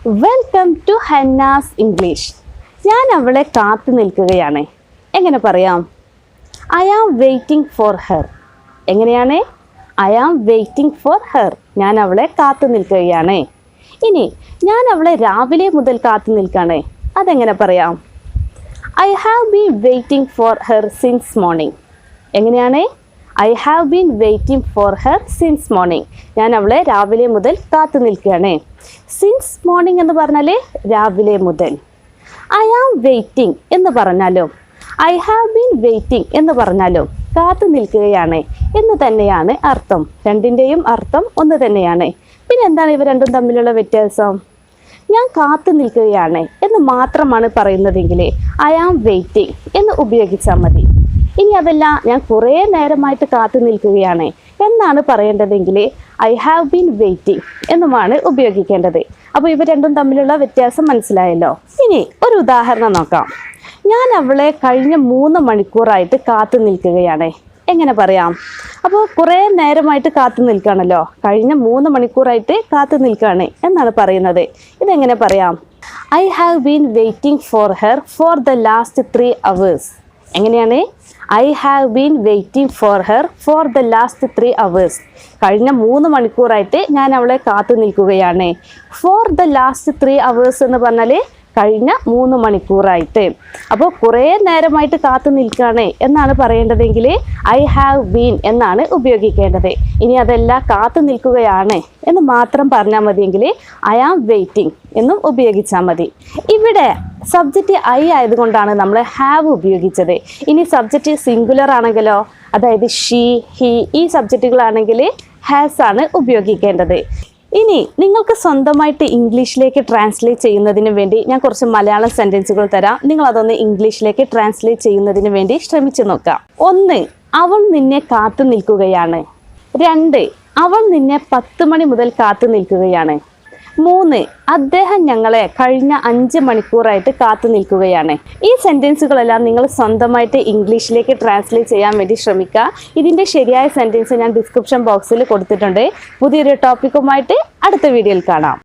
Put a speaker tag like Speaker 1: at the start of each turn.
Speaker 1: Welcome to ഹെന്നാസ് English. ഞാൻ അവളെ കാത്തു നിൽക്കുകയാണ്. എങ്ങനെ പറയാം? I am waiting for her. എങ്ങനെയാണ്? I am waiting for her. ഞാൻ അവളെ കാത്തു നിൽക്കുകയാണ്. ഇനി ഞാൻ അവളെ രാവിലെ മുതൽ കാത്തു നിൽക്കുകയാണ്. അതെങ്ങനെ പറയാം? I have been waiting for her since morning. എങ്ങനെയാണ്? I have been waiting for her since morning. ഞാൻ അവളെ രാവിലെ മുതൽ കാത്തു നിൽക്കുകയാണ്. സിൻസ് മോർണിംഗ് എന്ന് പറഞ്ഞാൽ രാവിലെ മുതൽ. ഐ ആം വെയിറ്റിംഗ് എന്ന് പറഞ്ഞാലും ഐ ഹാവ് ബീൻ വെയിറ്റിംഗ് എന്ന് പറഞ്ഞാലും കാത്തു നിൽക്കുകയാണ് എന്ന് തന്നെയാണ് അർത്ഥം. രണ്ടിൻ്റെയും അർത്ഥം ഒന്ന് തന്നെയാണ്. പിന്നെ എന്താണ് ഇവ രണ്ടും തമ്മിലുള്ള വ്യത്യാസം? ഞാൻ കാത്തു നിൽക്കുകയാണ് എന്ന് മാത്രമാണ് പറയുന്നതെങ്കിൽ ഐ ആം വെയിറ്റിംഗ് എന്ന് ഉപയോഗിച്ചാൽ മതി. ഇനി അതല്ല, ഞാൻ കുറേ നേരമായിട്ട് കാത്തു നിൽക്കുകയാണ് എന്നാണ് പറയേണ്ടതെങ്കിൽ ഐ ഹാവ് ബീൻ വെയിറ്റിംഗ് എന്നുമാണ് ഉപയോഗിക്കേണ്ടത്. അപ്പോൾ ഇവ രണ്ടും തമ്മിലുള്ള വ്യത്യാസം മനസ്സിലായല്ലോ. ഇനി ഒരു ഉദാഹരണം നോക്കാം. ഞാൻ അവളെ കഴിഞ്ഞ 3 മണിക്കൂറായിട്ട് കാത്തു നിൽക്കുകയാണ്. എങ്ങനെ പറയാം? അപ്പോൾ കുറേ നേരമായിട്ട് കാത്തു നിൽക്കുകയാണല്ലോ. കഴിഞ്ഞ 3 മണിക്കൂറായിട്ട് കാത്തു നിൽക്കുകയാണ് എന്നാണ് പറയുന്നത്. ഇതെങ്ങനെ പറയാം? I have been waiting for her for the last 3 hours. എങ്ങനെയാണ്? I have been waiting for her for the last 3 hours. കഴിഞ്ഞ 3 മണിക്കൂറായിട്ട് ഞാൻ അവളെ കാത്തു നിൽക്കുകയാണ്. ഫോർ ദ ലാസ്റ്റ് 3 hours എന്ന് പറഞ്ഞാൽ കഴിഞ്ഞ 3 മണിക്കൂറായിട്ട്. അപ്പോൾ കുറേ നേരമായിട്ട് കാത്തു നിൽക്കുകയാണ് എന്നാണ് പറയേണ്ടതെങ്കിൽ ഐ ഹാവ് ബീൻ എന്നാണ് ഉപയോഗിക്കേണ്ടത്. ഇനി അതല്ല, കാത്തു നിൽക്കുകയാണ് എന്ന് മാത്രം പറഞ്ഞാൽ മതിയെങ്കിൽ ഐ ആം വെയിറ്റിംഗ് എന്നും ഉപയോഗിച്ചാൽ മതി. ഇവിടെ സബ്ജക്റ്റ് ഐ ആയതുകൊണ്ടാണ് നമ്മൾ ഹാവ് ഉപയോഗിച്ചത്. ഇനി സബ്ജക്റ്റ് സിംഗുലർ ആണെങ്കിലോ, അതായത് ഷീ, ഹി, ഈ സബ്ജക്റ്റുകളാണെങ്കിൽ ഹാസ് ആണ് ഉപയോഗിക്കേണ്ടത്. ഇനി നിങ്ങൾക്ക് സ്വന്തമായിട്ട് ഇംഗ്ലീഷിലേക്ക് ട്രാൻസ്ലേറ്റ് ചെയ്യുന്നതിന് വേണ്ടി ഞാൻ കുറച്ച് മലയാളം സെൻറ്റൻസുകൾ തരാം. നിങ്ങൾ അതൊന്ന് ഇംഗ്ലീഷിലേക്ക് ട്രാൻസ്ലേറ്റ് ചെയ്യുന്നതിന് വേണ്ടി ശ്രമിച്ചു നോക്കാം. 1. അവൾ നിന്നെ കാത്തു നിൽക്കുകയാണ്. 2. അവൾ നിന്നെ 10 മണി മുതൽ കാത്തു നിൽക്കുകയാണ്. 3. അദ്ദേഹം ഞങ്ങളെ കഴിഞ്ഞ 5 മണിക്കൂറായിട്ട് കാത്തു നിൽക്കുകയാണ്. ഈ സെൻറ്റൻസുകളെല്ലാം നിങ്ങൾ സ്വന്തമായിട്ട് ഇംഗ്ലീഷിലേക്ക് ട്രാൻസ്ലേറ്റ് ചെയ്യാൻ വേണ്ടി ശ്രമിക്കുക. ഇതിൻ്റെ ശരിയായ സെൻറ്റൻസ് ഞാൻ ഡിസ്ക്രിപ്ഷൻ ബോക്സിൽ കൊടുത്തിട്ടുണ്ട്. പുതിയൊരു ടോപ്പിക്കുമായിട്ട് അടുത്ത വീഡിയോയിൽ കാണാം.